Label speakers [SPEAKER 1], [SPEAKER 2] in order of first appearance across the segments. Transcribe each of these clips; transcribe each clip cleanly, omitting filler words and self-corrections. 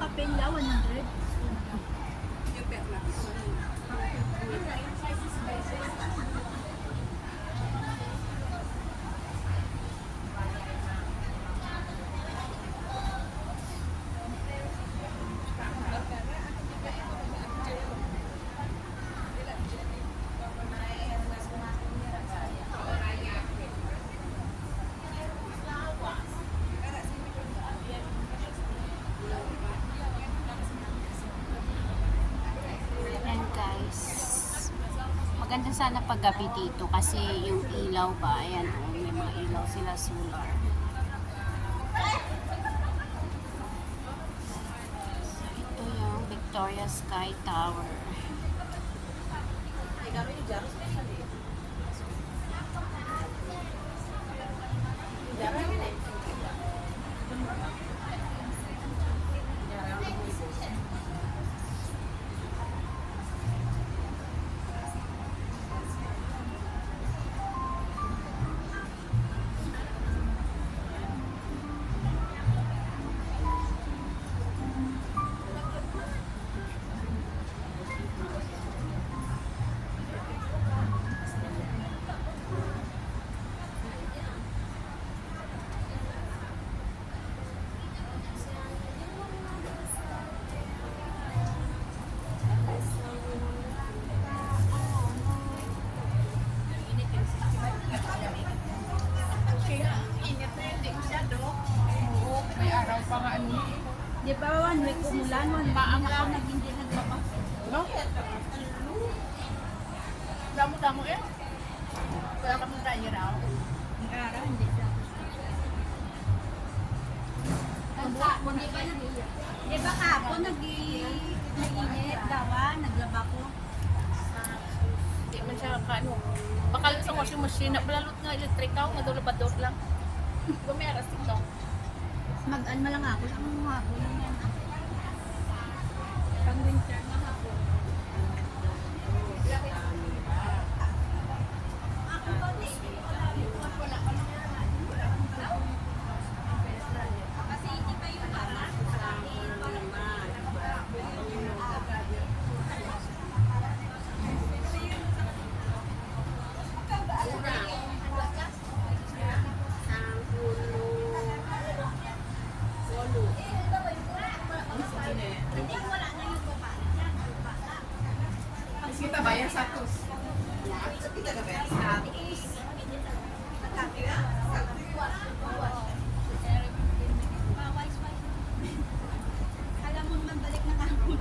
[SPEAKER 1] kape nila, 100.
[SPEAKER 2] Ayan guys. Maganda sana paggabi dito kasi yung ilaw ba, ayan oh, may mga ilaw sila solar. Ito yung Victoria Sky Tower. Di ba, one week umulan, one week din ako hindi naglaba.
[SPEAKER 3] Bakit? Damo-damo eh. Kaya kami tayo raw.
[SPEAKER 1] Ang araw, hindi siya. Di ba kahapon nag-iinit, dawa, naglaba ko.
[SPEAKER 3] Hindi man siya kaano. Bakal sa washing machine, nabalalot nga elektrikaw, madulabadot lang. Gumiaras ito.
[SPEAKER 1] Mag-an lang ako sa mga hapon lang yan. Pang-winter na hapon.
[SPEAKER 3] Kita bayar 100. Kita bayar 100.
[SPEAKER 1] Alam mo naman balik na kahapon.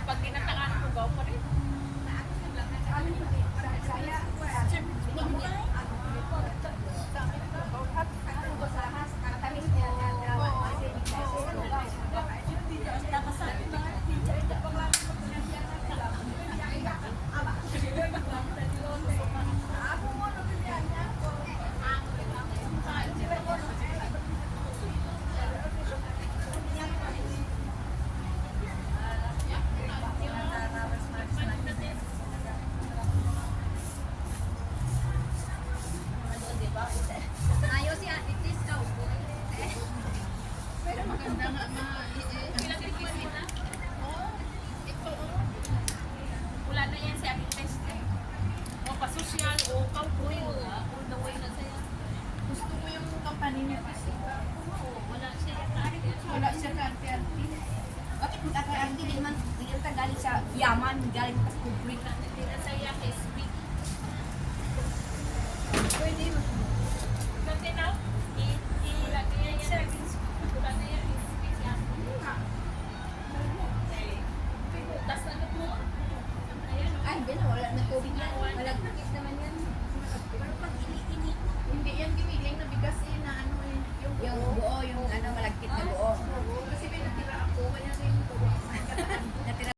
[SPEAKER 3] Pag ginataan ko, gaw pa rin.
[SPEAKER 1] Ayaw si Ate Tis, cowboy.
[SPEAKER 3] Pero maganda nga ilang requisite na? Ito wala na yan si aming test eh. O pa-social o cowboy o all the way na sa'yo. Gusto mo yung company niya kasi?
[SPEAKER 1] Wala siya.
[SPEAKER 3] Wala siya ka-arte-arte.
[SPEAKER 1] Bakit magkakaroon din man, hindi ka galing sa yaman, galing sa kubrik.
[SPEAKER 3] Hindi na sa'yo kay speak. Ganda na.